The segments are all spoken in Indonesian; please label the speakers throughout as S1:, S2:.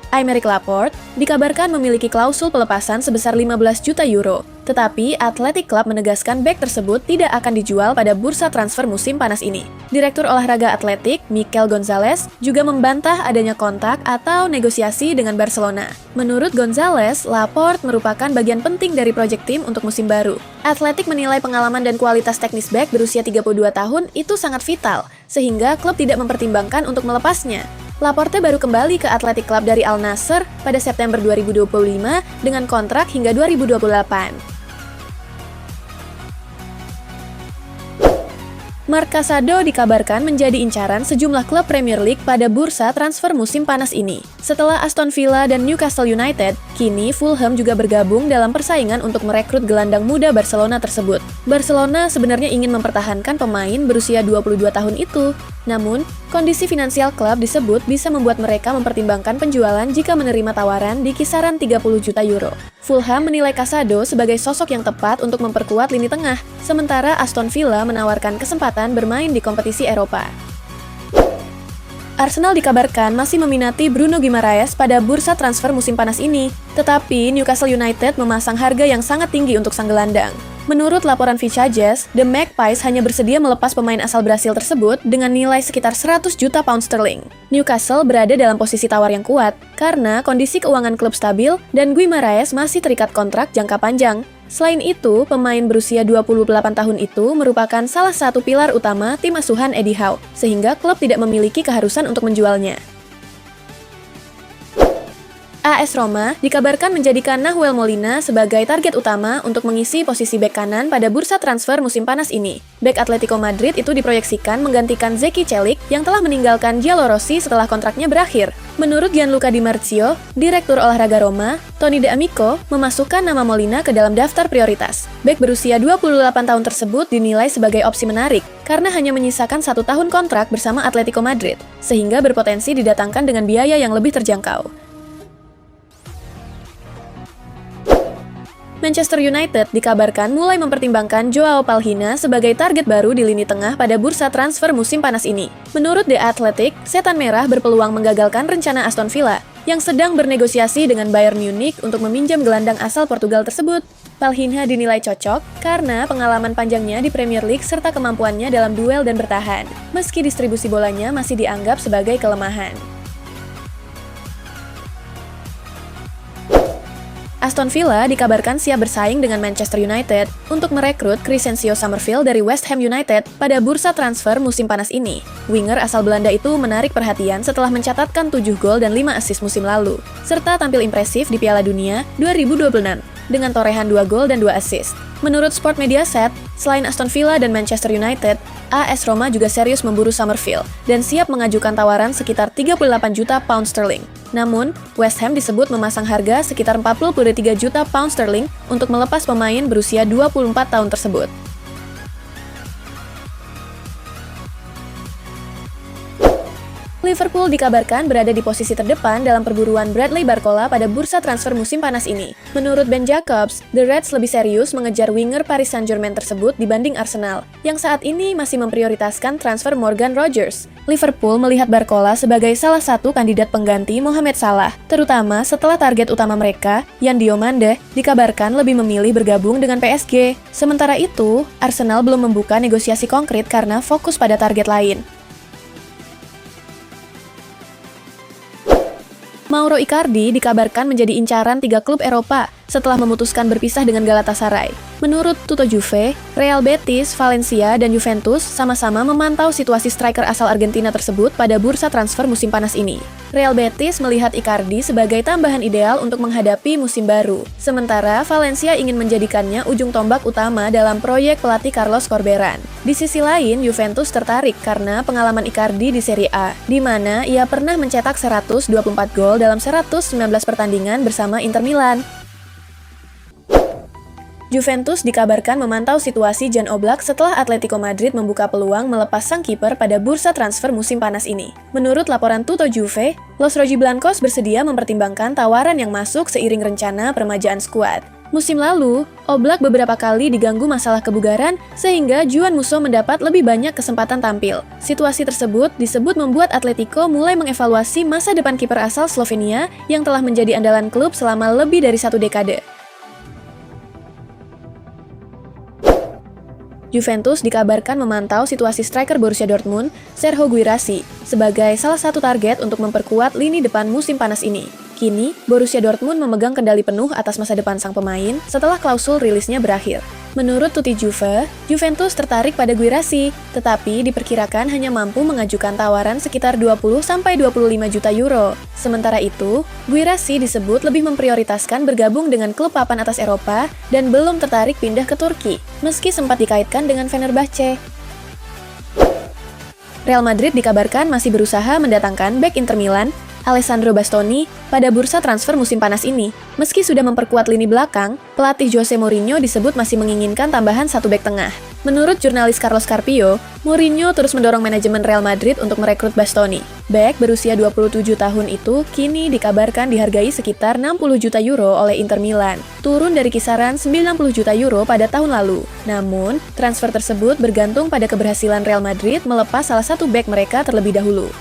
S1: Aymeric Laporte dikabarkan memiliki klausul pelepasan sebesar 15 juta euro. Tetapi Athletic Club menegaskan bek tersebut tidak akan dijual pada bursa transfer musim panas ini. Direktur olahraga Athletic, Mikel Gonzalez, juga membantah adanya kontak atau negosiasi dengan Barcelona. Menurut Gonzalez, Laporte merupakan bagian penting dari proyek tim untuk musim baru. Athletic menilai pengalaman dan kualitas teknis bek berusia 32 tahun itu sangat vital, sehingga klub tidak mempertimbangkan untuk melepasnya. Laporte baru kembali ke Athletic Club dari Al Nassr pada September 2025 dengan kontrak hingga 2028. Marc Casado dikabarkan menjadi incaran sejumlah klub Premier League pada bursa transfer musim panas ini. Setelah Aston Villa dan Newcastle United, kini Fulham juga bergabung dalam persaingan untuk merekrut gelandang muda Barcelona tersebut. Barcelona sebenarnya ingin mempertahankan pemain berusia 22 tahun itu. Namun, kondisi finansial klub disebut bisa membuat mereka mempertimbangkan penjualan jika menerima tawaran di kisaran 30 juta euro. Fulham menilai Casado sebagai sosok yang tepat untuk memperkuat lini tengah, sementara Aston Villa menawarkan kesempatan bermain di kompetisi Eropa. Arsenal dikabarkan masih meminati Bruno Guimaraes pada bursa transfer musim panas ini, tetapi Newcastle United memasang harga yang sangat tinggi untuk sang gelandang. Menurut laporan Vichages, The Magpies hanya bersedia melepas pemain asal Brasil tersebut dengan nilai sekitar 100 juta pound sterling. Newcastle berada dalam posisi tawar yang kuat karena kondisi keuangan klub stabil dan Guimaraes masih terikat kontrak jangka panjang. Selain itu, pemain berusia 28 tahun itu merupakan salah satu pilar utama tim asuhan Eddie Howe, sehingga klub tidak memiliki keharusan untuk menjualnya. AS Roma dikabarkan menjadikan Nahuel Molina sebagai target utama untuk mengisi posisi bek kanan pada bursa transfer musim panas ini. Bek Atletico Madrid itu diproyeksikan menggantikan Zeki Celik yang telah meninggalkan Giallorossi setelah kontraknya berakhir. Menurut Gianluca Di Marzio, Direktur Olahraga Roma, Tony De Amico memasukkan nama Molina ke dalam daftar prioritas. Bek berusia 28 tahun tersebut dinilai sebagai opsi menarik karena hanya menyisakan 1 tahun kontrak bersama Atletico Madrid, sehingga berpotensi didatangkan dengan biaya yang lebih terjangkau. Manchester United dikabarkan mulai mempertimbangkan Joao Palhinha sebagai target baru di lini tengah pada bursa transfer musim panas ini. Menurut The Athletic, Setan Merah berpeluang menggagalkan rencana Aston Villa yang sedang bernegosiasi dengan Bayern Munich untuk meminjam gelandang asal Portugal tersebut. Palhinha dinilai cocok karena pengalaman panjangnya di Premier League serta kemampuannya dalam duel dan bertahan, meski distribusi bolanya masih dianggap sebagai kelemahan. Aston Villa dikabarkan siap bersaing dengan Manchester United untuk merekrut Crysencio Summerville dari West Ham United pada bursa transfer musim panas ini. Winger asal Belanda itu menarik perhatian setelah mencatatkan 7 gol dan 5 assist musim lalu, serta tampil impresif di Piala Dunia 2026 dengan torehan 2 gol dan 2 assist. Menurut Sport Mediaset, selain Aston Villa dan Manchester United, AS Roma juga serius memburu Summerville dan siap mengajukan tawaran sekitar 38 juta pound sterling. Namun, West Ham disebut memasang harga sekitar 43 juta pound sterling untuk melepas pemain berusia 24 tahun tersebut. Liverpool dikabarkan berada di posisi terdepan dalam perburuan Bradley Barcola pada bursa transfer musim panas ini. Menurut Ben Jacobs, The Reds lebih serius mengejar winger Paris Saint-Germain tersebut dibanding Arsenal, yang saat ini masih memprioritaskan transfer Morgan Rogers. Liverpool melihat Barcola sebagai salah satu kandidat pengganti Mohamed Salah, terutama setelah target utama mereka, Yan Diomande, dikabarkan lebih memilih bergabung dengan PSG. Sementara itu, Arsenal belum membuka negosiasi konkret karena fokus pada target lain. Mauro Icardi dikabarkan menjadi incaran 3 klub Eropa setelah memutuskan berpisah dengan Galatasaray. Menurut Tutto Juve, Real Betis, Valencia, dan Juventus sama-sama memantau situasi striker asal Argentina tersebut pada bursa transfer musim panas ini. Real Betis melihat Icardi sebagai tambahan ideal untuk menghadapi musim baru, sementara Valencia ingin menjadikannya ujung tombak utama dalam proyek pelatih Carlos Corberán. Di sisi lain, Juventus tertarik karena pengalaman Icardi di Serie A, di mana ia pernah mencetak 124 gol dalam 119 pertandingan bersama Inter Milan. Juventus dikabarkan memantau situasi Jan Oblak setelah Atletico Madrid membuka peluang melepas sang kiper pada bursa transfer musim panas ini. Menurut laporan Tutto Juve, Los Rojiblancos bersedia mempertimbangkan tawaran yang masuk seiring rencana peremajaan skuad. Musim lalu, Oblak beberapa kali diganggu masalah kebugaran sehingga Juan Musso mendapat lebih banyak kesempatan tampil. Situasi tersebut disebut membuat Atletico mulai mengevaluasi masa depan kiper asal Slovenia yang telah menjadi andalan klub selama lebih dari 1 dekade. Juventus dikabarkan memantau situasi striker Borussia Dortmund, Serhou Guirassy, sebagai salah satu target untuk memperkuat lini depan musim panas ini. Kini, Borussia Dortmund memegang kendali penuh atas masa depan sang pemain setelah klausul rilisnya berakhir. Menurut Tutti Juve, Juventus tertarik pada Guirassy, tetapi diperkirakan hanya mampu mengajukan tawaran sekitar 20–25 juta euro. Sementara itu, Guirassy disebut lebih memprioritaskan bergabung dengan klub papan atas Eropa dan belum tertarik pindah ke Turki, meski sempat dikaitkan dengan Fenerbahce. Real Madrid dikabarkan masih berusaha mendatangkan bek Inter Milan, Alessandro Bastoni, pada bursa transfer musim panas ini. Meski sudah memperkuat lini belakang, pelatih Jose Mourinho disebut masih menginginkan tambahan 1 bek tengah. Menurut jurnalis Carlos Carpio, Mourinho terus mendorong manajemen Real Madrid untuk merekrut Bastoni. Bek berusia 27 tahun itu kini dikabarkan dihargai sekitar 60 juta euro oleh Inter Milan, turun dari kisaran 90 juta euro pada tahun lalu. Namun, transfer tersebut bergantung pada keberhasilan Real Madrid melepas salah satu bek mereka terlebih dahulu.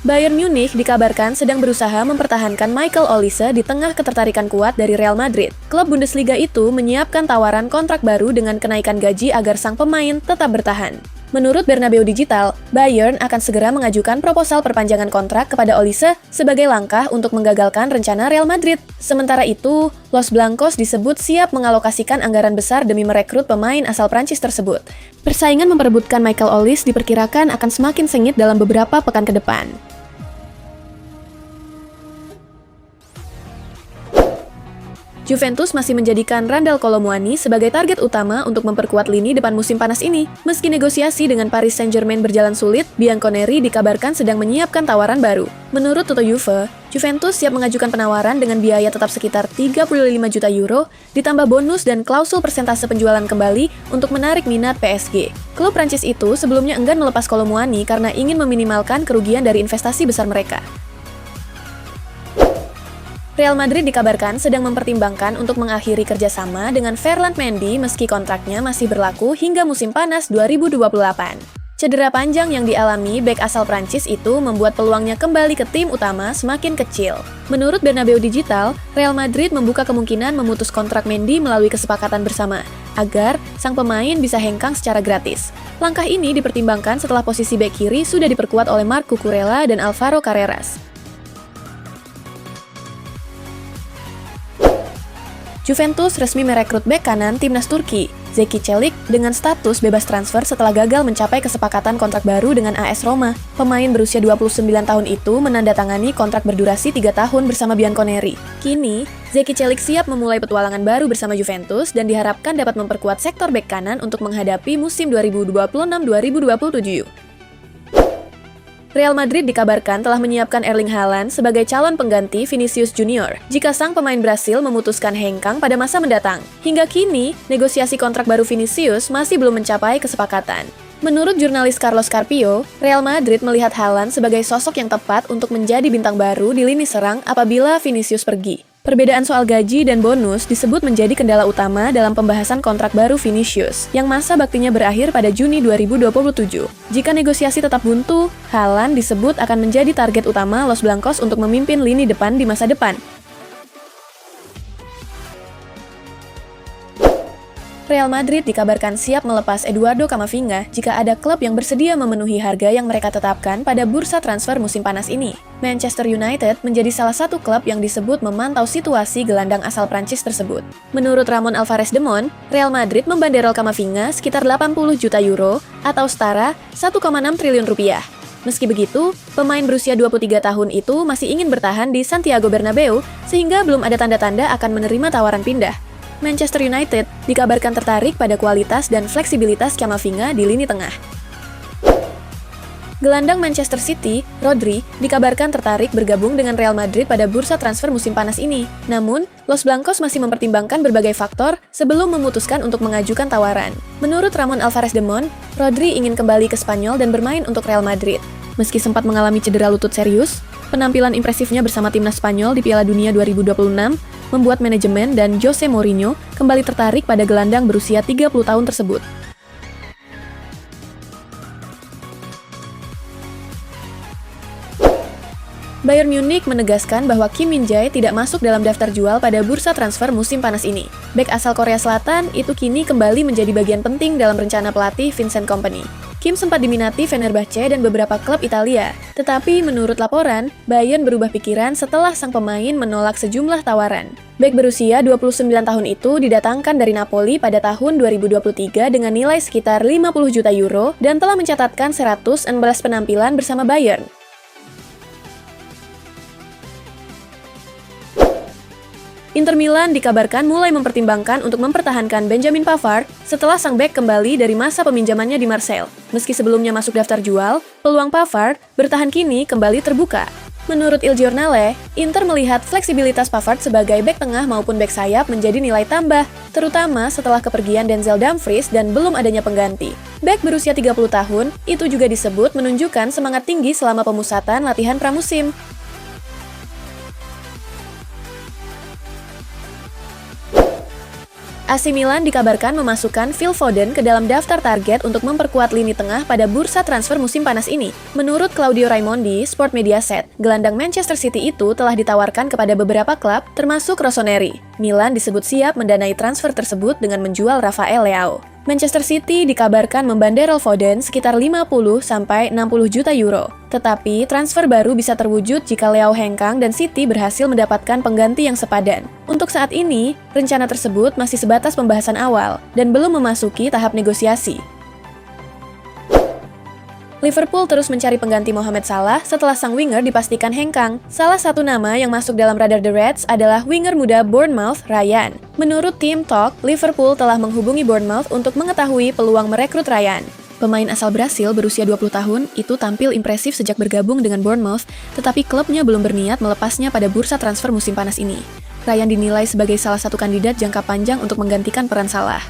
S1: Bayern Munich dikabarkan sedang berusaha mempertahankan Michael Olise di tengah ketertarikan kuat dari Real Madrid. Klub Bundesliga itu menyiapkan tawaran kontrak baru dengan kenaikan gaji agar sang pemain tetap bertahan. Menurut Bernabeu Digital, Bayern akan segera mengajukan proposal perpanjangan kontrak kepada Olise sebagai langkah untuk menggagalkan rencana Real Madrid. Sementara itu, Los Blancos disebut siap mengalokasikan anggaran besar demi merekrut pemain asal Prancis tersebut. Persaingan memperebutkan Michael Olise diperkirakan akan semakin sengit dalam beberapa pekan ke depan. Juventus masih menjadikan Randal Kolo Muani sebagai target utama untuk memperkuat lini depan musim panas ini. Meski negosiasi dengan Paris Saint-Germain berjalan sulit, Bianconeri dikabarkan sedang menyiapkan tawaran baru. Menurut Toto Juve, Juventus siap mengajukan penawaran dengan biaya tetap sekitar 35 juta euro, ditambah bonus dan klausul persentase penjualan kembali untuk menarik minat PSG. Klub Prancis itu sebelumnya enggan melepas Kolo Muani karena ingin meminimalkan kerugian dari investasi besar mereka. Real Madrid dikabarkan sedang mempertimbangkan untuk mengakhiri kerjasama dengan Ferland Mendy meski kontraknya masih berlaku hingga musim panas 2028. Cedera panjang yang dialami bek asal Prancis itu membuat peluangnya kembali ke tim utama semakin kecil. Menurut Bernabeu Digital, Real Madrid membuka kemungkinan memutus kontrak Mendy melalui kesepakatan bersama, agar sang pemain bisa hengkang secara gratis. Langkah ini dipertimbangkan setelah posisi bek kiri sudah diperkuat oleh Marc Cucurella dan Alvaro Carreras. Juventus resmi merekrut bek kanan timnas Turki, Zeki Çelik, dengan status bebas transfer setelah gagal mencapai kesepakatan kontrak baru dengan AS Roma. Pemain berusia 29 tahun itu menandatangani kontrak berdurasi 3 tahun bersama Bianconeri. Kini, Zeki Çelik siap memulai petualangan baru bersama Juventus dan diharapkan dapat memperkuat sektor bek kanan untuk menghadapi musim 2026-2027. Real Madrid dikabarkan telah menyiapkan Erling Haaland sebagai calon pengganti Vinicius Junior jika sang pemain Brasil memutuskan hengkang pada masa mendatang. Hingga kini, negosiasi kontrak baru Vinicius masih belum mencapai kesepakatan. Menurut jurnalis Carlos Carpio, Real Madrid melihat Haaland sebagai sosok yang tepat untuk menjadi bintang baru di lini serang apabila Vinicius pergi. Perbedaan soal gaji dan bonus disebut menjadi kendala utama dalam pembahasan kontrak baru Vinicius, yang masa baktinya berakhir pada Juni 2027. Jika negosiasi tetap buntu, Haaland disebut akan menjadi target utama Los Blancos untuk memimpin lini depan di masa depan. Real Madrid dikabarkan siap melepas Eduardo Camavinga jika ada klub yang bersedia memenuhi harga yang mereka tetapkan pada bursa transfer musim panas ini. Manchester United menjadi salah satu klub yang disebut memantau situasi gelandang asal Prancis tersebut. Menurut Ramon Alvarez Demon, Real Madrid membanderol Camavinga sekitar 80 juta euro atau setara 1,6 triliun rupiah. Meski begitu, pemain berusia 23 tahun itu masih ingin bertahan di Santiago Bernabeu sehingga belum ada tanda-tanda akan menerima tawaran pindah. Manchester United dikabarkan tertarik pada kualitas dan fleksibilitas Camavinga di lini tengah. Gelandang Manchester City, Rodri, dikabarkan tertarik bergabung dengan Real Madrid pada bursa transfer musim panas ini. Namun, Los Blancos masih mempertimbangkan berbagai faktor sebelum memutuskan untuk mengajukan tawaran. Menurut Ramon Alvarez Demon, Rodri ingin kembali ke Spanyol dan bermain untuk Real Madrid. Meski sempat mengalami cedera lutut serius, penampilan impresifnya bersama timnas Spanyol di Piala Dunia 2026 membuat manajemen dan Jose Mourinho kembali tertarik pada gelandang berusia 30 tahun tersebut. Bayern Munich menegaskan bahwa Kim Min-jae tidak masuk dalam daftar jual pada bursa transfer musim panas ini. Bek asal Korea Selatan itu kini kembali menjadi bagian penting dalam rencana pelatih Vincent Kompany. Kim sempat diminati Fenerbahce dan beberapa klub Italia, tetapi menurut laporan, Bayern berubah pikiran setelah sang pemain menolak sejumlah tawaran. Bek berusia 29 tahun itu didatangkan dari Napoli pada tahun 2023 dengan nilai sekitar 50 juta euro dan telah mencatatkan 116 penampilan bersama Bayern. Inter Milan dikabarkan mulai mempertimbangkan untuk mempertahankan Benjamin Pavard setelah sang bek kembali dari masa peminjamannya di Marseille. Meski sebelumnya masuk daftar jual, peluang Pavard bertahan kini kembali terbuka. Menurut Il Giornale, Inter melihat fleksibilitas Pavard sebagai bek tengah maupun bek sayap menjadi nilai tambah, terutama setelah kepergian Denzel Dumfries dan belum adanya pengganti. Bek berusia 30 tahun itu juga disebut menunjukkan semangat tinggi selama pemusatan latihan pramusim. AC Milan dikabarkan memasukkan Phil Foden ke dalam daftar target untuk memperkuat lini tengah pada bursa transfer musim panas ini. Menurut Claudio Raimondi, Sport Mediaset, gelandang Manchester City itu telah ditawarkan kepada beberapa klub, termasuk Rossoneri. Milan disebut siap mendanai transfer tersebut dengan menjual Rafael Leao. Manchester City dikabarkan membanderol Foden sekitar 50-60 juta euro. Tetapi, transfer baru bisa terwujud jika Leao hengkang dan City berhasil mendapatkan pengganti yang sepadan. Untuk saat ini, rencana tersebut masih sebatas pembahasan awal dan belum memasuki tahap negosiasi. Liverpool terus mencari pengganti Mohamed Salah setelah sang winger dipastikan hengkang. Salah satu nama yang masuk dalam radar The Reds adalah winger muda Bournemouth, Ryan. Menurut tim Talk, Liverpool telah menghubungi Bournemouth untuk mengetahui peluang merekrut Ryan. Pemain asal Brasil berusia 20 tahun itu tampil impresif sejak bergabung dengan Bournemouth, tetapi klubnya belum berniat melepasnya pada bursa transfer musim panas ini. Ryan dinilai sebagai salah satu kandidat jangka panjang untuk menggantikan peran Salah.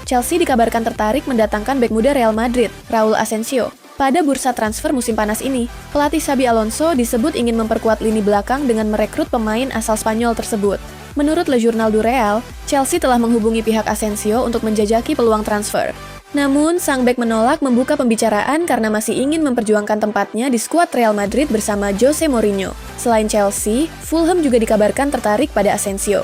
S1: Chelsea dikabarkan tertarik mendatangkan bek muda Real Madrid, Raul Asensio. Pada bursa transfer musim panas ini, pelatih Xabi Alonso disebut ingin memperkuat lini belakang dengan merekrut pemain asal Spanyol tersebut. Menurut Le Journal du Real, Chelsea telah menghubungi pihak Asensio untuk menjajaki peluang transfer. Namun, sang bek menolak membuka pembicaraan karena masih ingin memperjuangkan tempatnya di skuad Real Madrid bersama Jose Mourinho. Selain Chelsea, Fulham juga dikabarkan tertarik pada Asensio.